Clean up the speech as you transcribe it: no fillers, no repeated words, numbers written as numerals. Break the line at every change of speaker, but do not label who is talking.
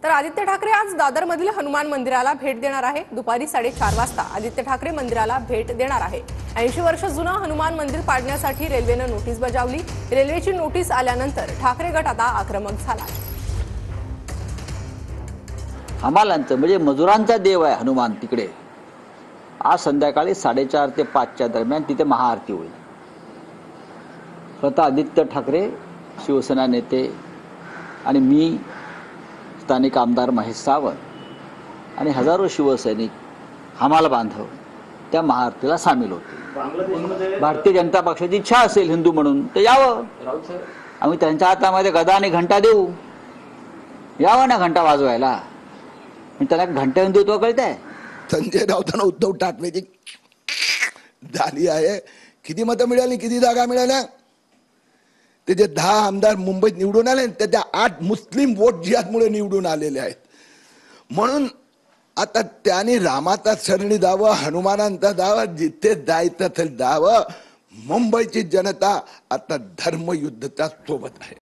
तर आदित्य ठाकरे आज दादरमधील हनुमान मंदिराला भेट देणार आहे। दुपारी 4:30 वाजता आदित्य ठाकरे मंदिराला भेट देणार आहे। 80 वर्ष जुनं हनुमान मंदिर पाडण्यासाठी रेल्वेने नोटीस बजावली। रेल्वेची नोटीस आल्यानंतर ठाकरे गट आता आक्रमक झाला।
हमालांचं म्हणजे मजुरांचा देव आहे हनुमान तिकडे। आज संध्याकाळी 4:30 ते 5 दरम्यान तिथे महाआरती होईल। स्वतः आदित्य ठाकरे शिवसेना नेते आणि मी स्थानिक आमदार महेश सावंत आणि हजारो शिवसैनिक हमाल बांधव त्या महाआरतीला सामील होते। भारतीय जनता पक्षाची इच्छा असेल हिंदू म्हणून तर यावं, आम्ही त्यांच्या हातामध्ये गदा आणि घंटा देऊ, यावं ना घंटा वाजवायला। त्याला घंटा हिंदुत्व कळतंय।
संजय राऊतांना उद्धव ठाकरेची झाली आहे। किती मतं मिळाली, किती जागा मिळाल्या? ते जे 10 आमदार मुंबईत निवडून आले त्याच्या 8 मुस्लिम वोट जिहादमुळे निवडून आलेले आहेत। म्हणून आता त्यांनी रामाचा शरणी जावं, हनुमानांचा जावं, जिथे जायचं असेल जावं। मुंबईची जनता आता धर्मयुद्धच्या सोबत आहे।